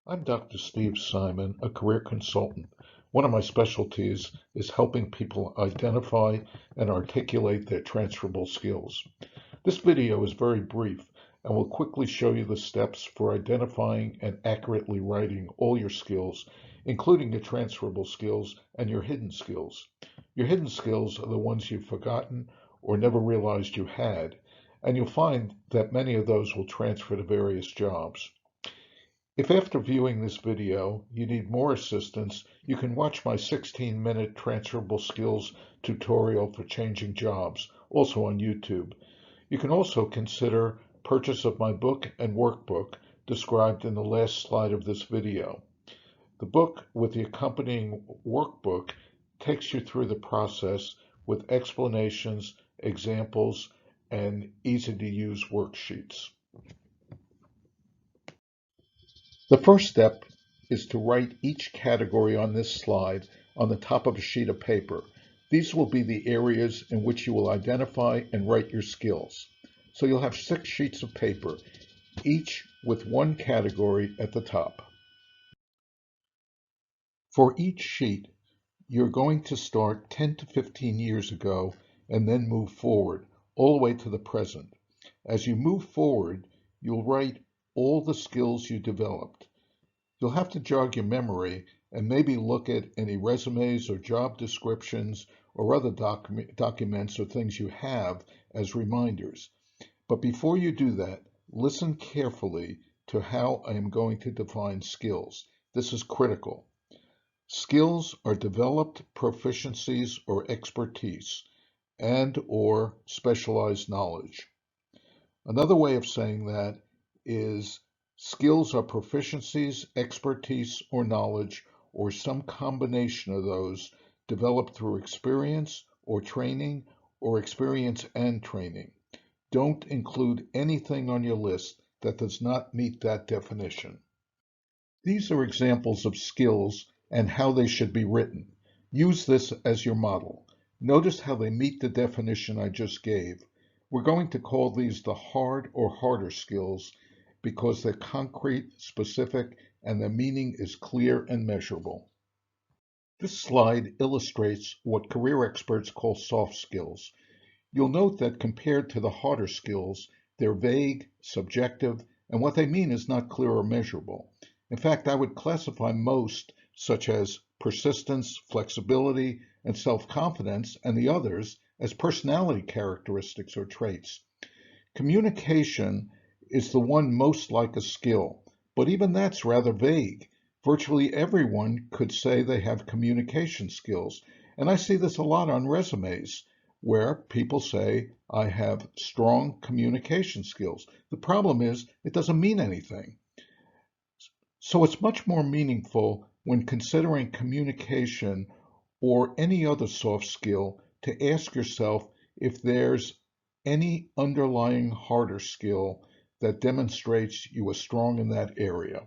I'm Dr. Steve Simon, a career consultant. One of my specialties is helping people identify and articulate their transferable skills. This video is very brief and will quickly show you the steps for identifying and accurately writing all your skills, including your transferable skills and your hidden skills. Your hidden skills are the ones you've forgotten or never realized you had, and you'll find that many of those will transfer to various jobs. If after viewing this video you need more assistance, you can watch my 16-minute transferable skills tutorial for changing jobs, also on YouTube. You can also consider purchase of my book and workbook described in the last slide of this video. The book with the accompanying workbook takes you through the process with explanations, examples, and easy-to-use worksheets. The first step is to write each category on this slide on the top of a sheet of paper. These will be the areas in which you will identify and write your skills. So you'll have 6 sheets of paper, each with one category at the top. For each sheet, you're going to start 10 to 15 years ago and then move forward, all the way to the present. As you move forward, you'll write all the skills you developed. You'll have to jog your memory and maybe look at any resumes or job descriptions or other documents or things you have as reminders. But before you do that, listen carefully to how I am going to define skills. This is critical. Skills are developed proficiencies or expertise and/or specialized knowledge. Another way of saying that is skills are proficiencies, expertise, or knowledge, or some combination of those developed through experience or training, or experience and training. Don't include anything on your list that does not meet that definition. These are examples of skills and how they should be written. Use this as your model. Notice how they meet the definition I just gave. We're going to call these the hard or harder skills because they're concrete, specific, and their meaning is clear and measurable. This slide illustrates what career experts call soft skills. You'll note that compared to the harder skills, they're vague, subjective, and what they mean is not clear or measurable. In fact, I would classify most, such as persistence, flexibility, and self-confidence, and the others as personality characteristics or traits. Communication is the one most like a skill, but even that's rather vague. Virtually everyone could say they have communication skills, and I see this a lot on resumes where people say, I have strong communication skills. The problem is it doesn't mean anything. So it's much more meaningful when considering communication or any other soft skill to ask yourself if there's any underlying harder skill that demonstrates you are strong in that area.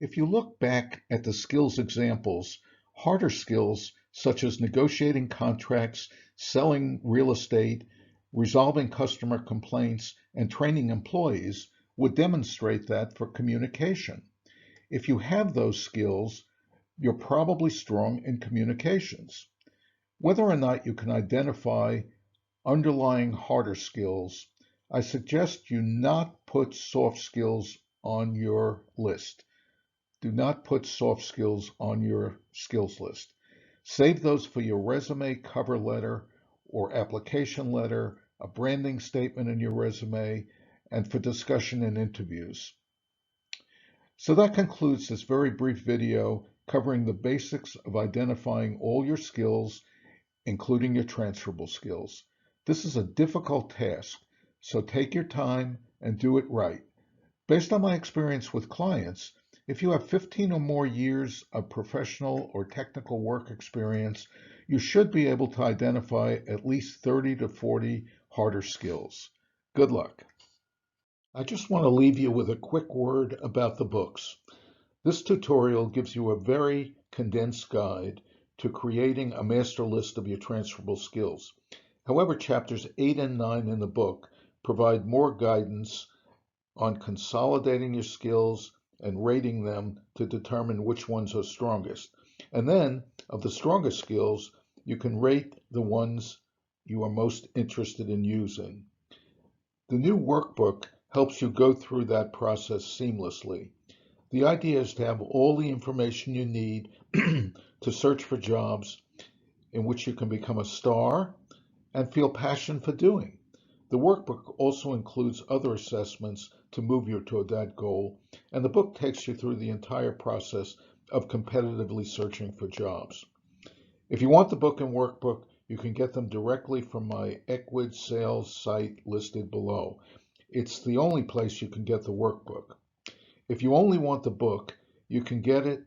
If you look back at the skills examples, harder skills such as negotiating contracts, selling real estate, resolving customer complaints, and training employees would demonstrate that for communication. If you have those skills, you're probably strong in communications. Whether or not you can identify underlying harder skills, I suggest you not put soft skills on your list. Do not put soft skills on your skills list. Save those for your resume cover letter or application letter, a branding statement in your resume, and for discussion in interviews. So that concludes this very brief video covering the basics of identifying all your skills, including your transferable skills. This is a difficult task, so take your time and do it right. Based on my experience with clients, if you have 15 or more years of professional or technical work experience, you should be able to identify at least 30 to 40 harder skills. Good luck. I just want to leave you with a quick word about the books. This tutorial gives you a very condensed guide to creating a master list of your transferable skills. However, chapters 8 and 9 in the book provide more guidance on consolidating your skills and rating them to determine which ones are strongest. And then, of the strongest skills, you can rate the ones you are most interested in using. The new workbook helps you go through that process seamlessly. The idea is to have all the information you need to search for jobs in which you can become a star and feel passion for doing. The workbook also includes other assessments to move you toward that goal, and the book takes you through the entire process of competitively searching for jobs. If you want the book and workbook, you can get them directly from my Equid sales site listed below. It's the only place you can get the workbook. If you only want the book, you can get it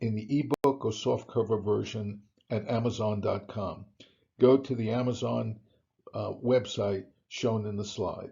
in the ebook or softcover version at Amazon.com. Go to the Amazon website shown in the slide.